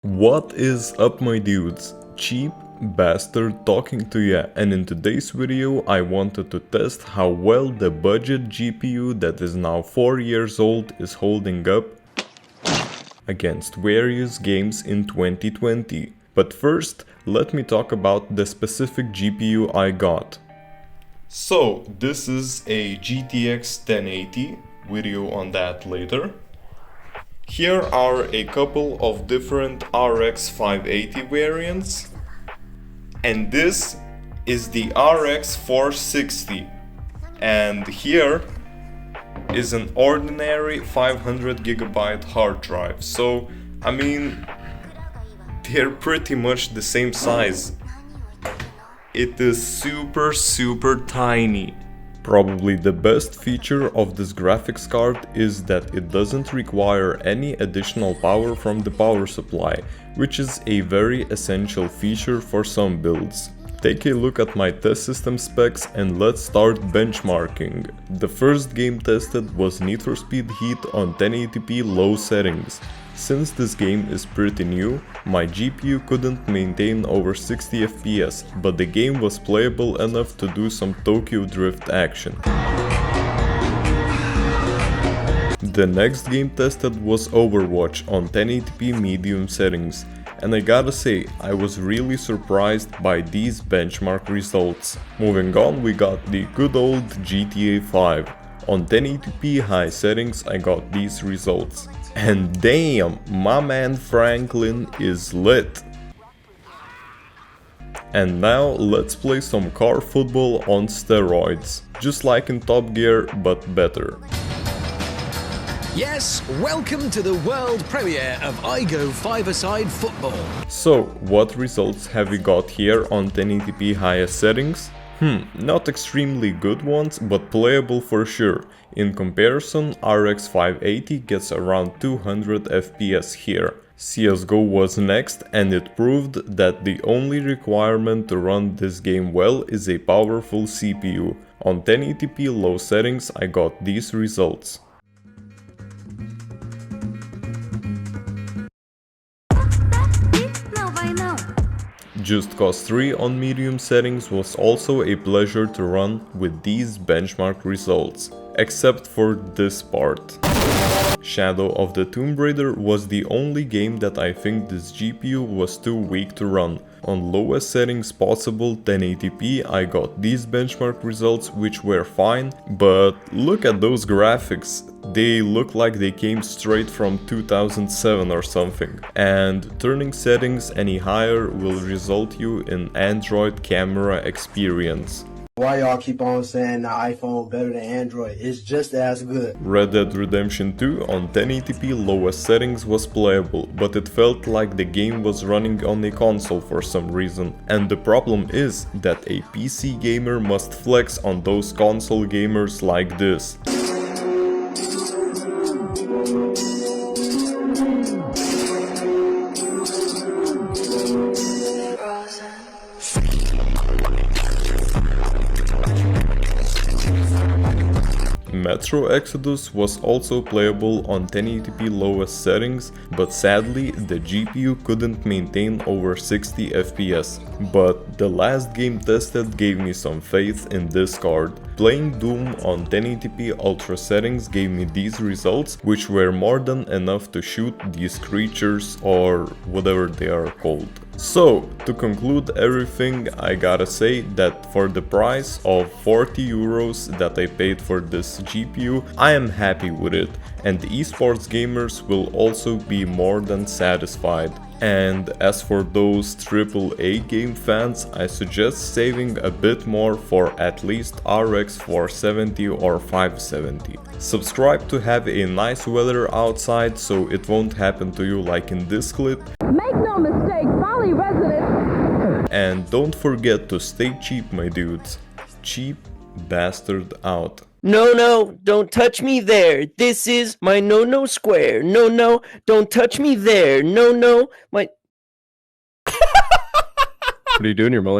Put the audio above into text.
What is up, my dudes? Cheap bastard talking to ya, and in today's video I wanted to test how well the budget GPU that is now 4 years old is holding up against various games in 2020. But first, let me talk about the specific GPU I got. So, this is a GTX 1080, video on that later. Here are a couple of different RX 580 variants, and this is the RX 460, and here is an ordinary 500 GB hard drive. So I mean, they're pretty much the same size. It is super tiny. Probably the best feature of this graphics card is that it doesn't require any additional power from the power supply, which is a very essential feature for some builds. Take a look at my test system specs and let's start benchmarking. The first game tested was Need for Speed Heat on 1080p low settings. Since this game is pretty new, my GPU couldn't maintain over 60 FPS, but the game was playable enough to do some Tokyo Drift action. The next game tested was Overwatch on 1080p medium settings, and I gotta say, I was really surprised by these benchmark results. Moving on, we got the good old GTA 5. On 1080p high settings I got these results. And damn, my man Franklin is lit. And now let's play some car football on steroids. Just like in Top Gear, but better. Yes, welcome to the world premiere of iGo 5-a-side football. So, what results have we got here on 1080p highest settings? Not extremely good ones, but playable for sure. In comparison, RX 580 gets around 200 FPS here. CSGO was next, and it proved that the only requirement to run this game well is a powerful CPU. On 1080p low settings I got these results. Just Cause 3 on medium settings was also a pleasure to run with these benchmark results, except for this part. Shadow of the Tomb Raider was the only game that I think this GPU was too weak to run. On lowest settings possible 1080p I got these benchmark results, which were fine, but look at those graphics. They look like they came straight from 2007 or something. And turning settings any higher will result you in Android camera experience. Why y'all keep on saying the iPhone better than Android? It's just as good. Red Dead Redemption 2 on 1080p lowest settings was playable, but it felt like the game was running on a console for some reason. And the problem is that a PC gamer must flex on those console gamers like this. Metro Exodus was also playable on 1080p lowest settings, but sadly the GPU couldn't maintain over 60 FPS. But the last game tested gave me some faith in this card. Playing Doom on 1080p ultra settings gave me these results, which were more than enough to shoot these creatures or whatever they are called. So, to conclude everything, I gotta say that for the price of 40 euros that I paid for this GPU, I am happy with it, and esports gamers will also be more than satisfied. And as for those AAA game fans, I suggest saving a bit more for at least RX 470 or 570. Subscribe to have a nice weather outside so it won't happen to you like in this clip. Make no mistake, Valley residents. And don't forget to stay cheap, my dudes. Cheap bastard out. No, don't touch me there. This is my no square. No, don't touch me there. No, my... What are you doing here, Molly?